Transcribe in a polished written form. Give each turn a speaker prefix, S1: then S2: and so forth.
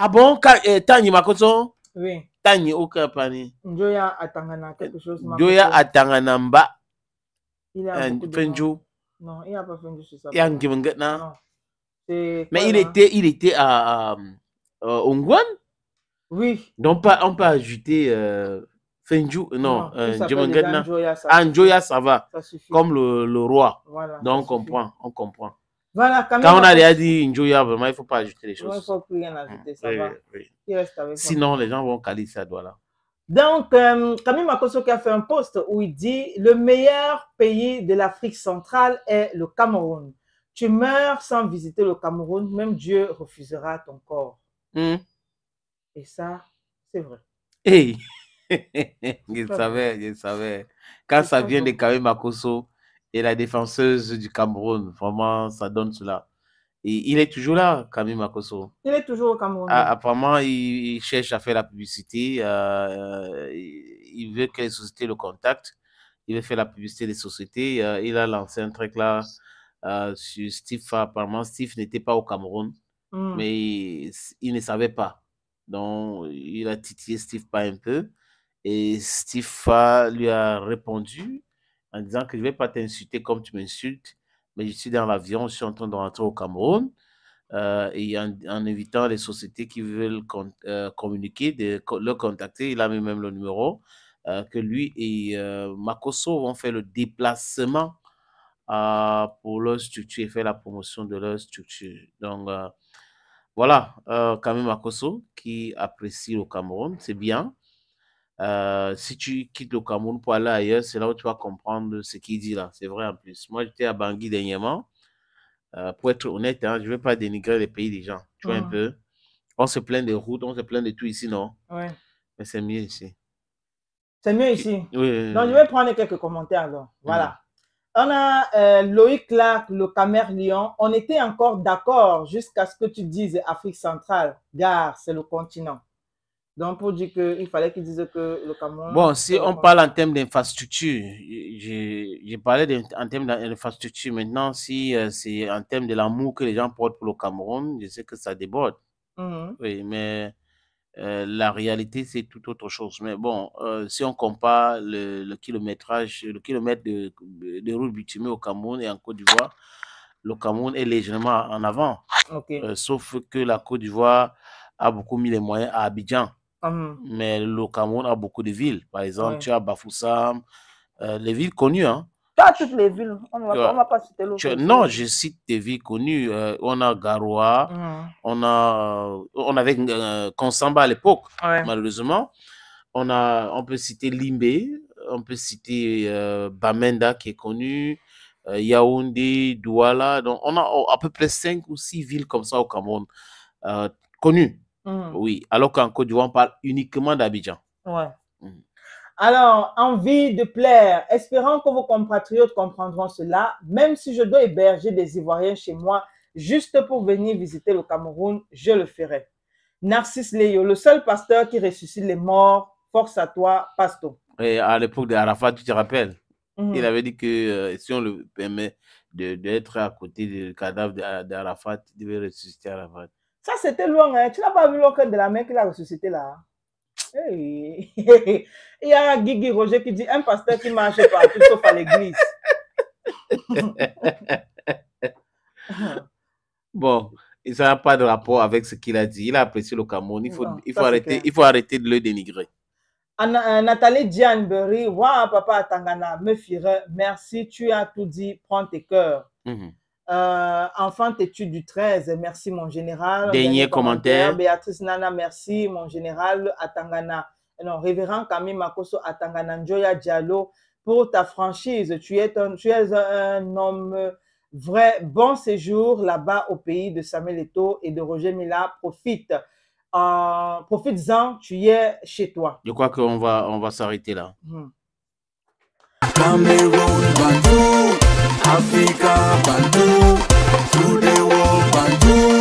S1: Ah bon, Tani Makoso?
S2: Oui.
S1: Tani Okapani.
S2: Njoya Atangana, quelque chose.
S1: Njoya Atanganamba.
S2: Il a beaucoup de
S1: Fenju.
S2: Non, il n'a pas Fenju sur ça.
S1: Non. Mais
S2: il
S1: était à Ongwan?
S2: Oui.
S1: Donc, on peut ajouter Fenju, non, Njoya, ça va.
S2: Ça suffit.
S1: Comme le roi.
S2: Voilà,
S1: donc, on comprend.
S2: Voilà,
S1: quand on a déjà dit Njoya, vraiment, il ne faut pas ajouter les choses.
S2: Il ne faut plus rien ajouter, ça va.
S1: Oui.
S2: Il reste avec
S1: sinon, les gens vont caler ça, voilà.
S2: Donc, Camille Makosso qui a fait un post où il dit « Le meilleur pays de l'Afrique centrale est le Cameroun. Tu meurs sans visiter le Cameroun, même Dieu refusera ton corps. Et ça, c'est vrai.
S1: Hey. Je savais. Quand ça vient de Camille Makosso et la défenseuse du Cameroun, vraiment, ça donne cela. Et il est toujours là, Camille Makosso.
S2: Il est toujours au Cameroun.
S1: Apparemment, il cherche à faire la publicité. Il veut que les sociétés le contactent. Il veut faire la publicité des sociétés. Il a lancé un truc là sur Steve. Apparemment, Steve n'était pas au Cameroun, mais il ne savait pas. Donc, il a titillé Steve pas un peu. Et Steve lui a répondu en disant que je ne vais pas t'insulter comme tu m'insultes, mais je suis dans l'avion, je suis en train de rentrer au Cameroun. Et en invitant les sociétés qui veulent communiquer, de le contacter. Il a mis même le numéro que lui et Makosso vont faire le déplacement pour leur structure et faire la promotion de leur structure. Donc, voilà, Camille Makosso qui apprécie le Cameroun, c'est bien. Si tu quittes le Cameroun pour aller ailleurs, c'est là où tu vas comprendre ce qu'il dit là. C'est vrai en plus. Moi, j'étais à Bangui dernièrement. Pour être honnête, hein, je ne veux pas dénigrer les pays des gens. Tu vois un peu. On se plaint des routes, on se plaint de tout ici, non?
S2: Oui.
S1: Mais c'est mieux ici.
S2: C'est mieux ici?
S1: Oui.
S2: Donc, je vais prendre quelques commentaires alors. Voilà. On a Loïc Clark, le Camer Lyon. On était encore d'accord jusqu'à ce que tu dises Afrique centrale. Gare, c'est le continent. Donc, pour dire qu'il fallait qu'ils disent que le Cameroun...
S1: Bon, si on parle en termes d'infrastructure, j'ai parlé en termes d'infrastructure. Maintenant, si c'est en termes de l'amour que les gens portent pour le Cameroun, je sais que ça déborde. Oui, mais la réalité, c'est tout autre chose. Mais bon, si on compare le kilomètre de route bitumée au Cameroun et en Côte d'Ivoire, le Cameroun est légèrement en avant. Sauf que la Côte d'Ivoire a beaucoup mis les moyens à Abidjan. Mais le Cameroun a beaucoup de villes. Par exemple, tu as Bafoussam, les villes connues. Hein.
S2: Tu as toutes les villes. On ne va pas citer l'autre.
S1: Non, je cite des villes connues. On a Garoua, on avait Konsamba à l'époque, malheureusement. On peut citer Limbé, on peut citer Bamenda qui est connu, Yaoundé, Douala. Donc, on a à peu près 5 ou 6 villes comme ça au Cameroun, connues. Oui, alors qu'en Côte d'Ivoire, on parle uniquement d'Abidjan.
S2: Ouais. Alors, envie de plaire, espérant que vos compatriotes comprendront cela, même si je dois héberger des Ivoiriens chez moi, juste pour venir visiter le Cameroun, je le ferai. Narcisse Léo, le seul pasteur qui ressuscite les morts, force à toi, pasto.
S1: Et à l'époque d'Arafat, tu te rappelles? Il avait dit que si on le permet d'être à côté du cadavre d'Arafat, il devait ressusciter Arafat.
S2: Ça, c'était loin. Hein? Tu n'as pas vu l'encre de la main qu'il a ressuscité là? Hey. Il y a Guigui Roger qui dit un pasteur qui marche partout sauf à l'église.
S1: Bon, ça n'a pas de rapport avec ce qu'il a dit. Il a apprécié le Cameroun. Il faut arrêter de le dénigrer.
S2: Nathalie Dianbury, waouh, papa Tangana, me firait. Merci, tu as tout dit. Prends tes cœurs. Enfant étude du 13, merci mon général.
S1: Dernier commentaire.
S2: Béatrice Nana, merci mon général. Atangana, non, révérend Camille Makosso Atangana Njoya Diallo, pour ta franchise. Tu es un homme vrai. Bon séjour là-bas au pays de Samuel Eto'o et de Roger Mila. Profites-en, tu es chez toi.
S1: Je crois qu'on va s'arrêter là.
S3: Cameroun, Bantou, Africa, Bantou, through the world, Bantou.